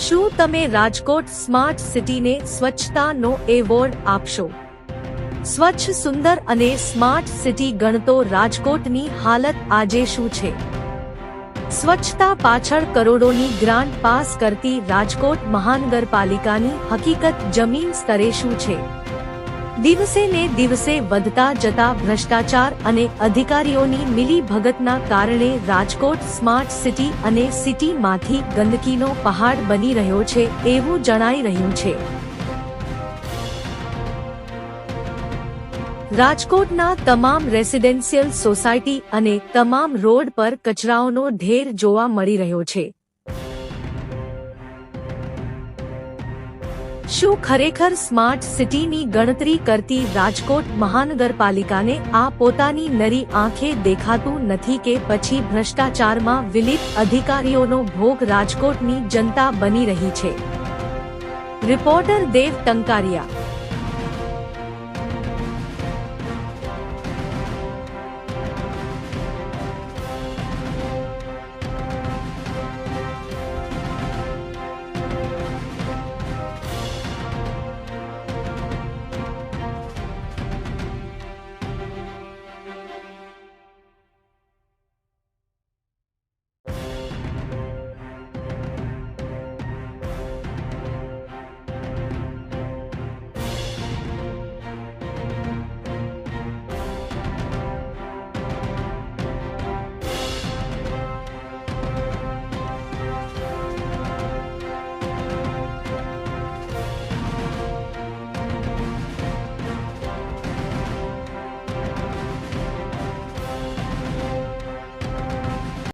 શું તમે રાજકોટ સ્માર્ટ સિટીને સ્વચ્છતાનો એવોર્ડ આપશો? સ્વચ્છ, સુંદર અને સ્માર્ટ સિટી ગણતો રાજકોટની હાલત આજે શું છે? સ્વચ્છતા પાછળ કરોડોની ગ્રાન્ટ પાસ કરતી રાજકોટ મહાનગરપાલિકાની હકીકત જમીન સ્તરે શું છે? દિવસે ને દિવસે વધતા જતા ભ્રષ્ટાચાર અને અધિકારીઓની મિલીભગતના કારણે રાજકોટ સ્માર્ટ સિટી અને સિટીમાંથી ગંદકીનો પહાડ બની રહ્યો છે એવું જણાઈ રહ્યું છે. રાજકોટના તમામ રેસિડેન્શિયલ સોસાયટી અને તમામ રોડ પર કચરાઓનો ઢેર જોવા મળી રહ્યો છે. શું ખરેખર સ્માર્ટ સિટીની ગણતરી કરતી રાજકોટ મહાનગરપાલિકાને આ પોતાની નરી આંખે દેખાતું નથી કે પછી ભ્રષ્ટાચારમાં વિલિપ અધિકારીઓનો ભોગ રાજકોટની જનતા બની રહી છે? રિપોર્ટર દેવ ટંકારિયા.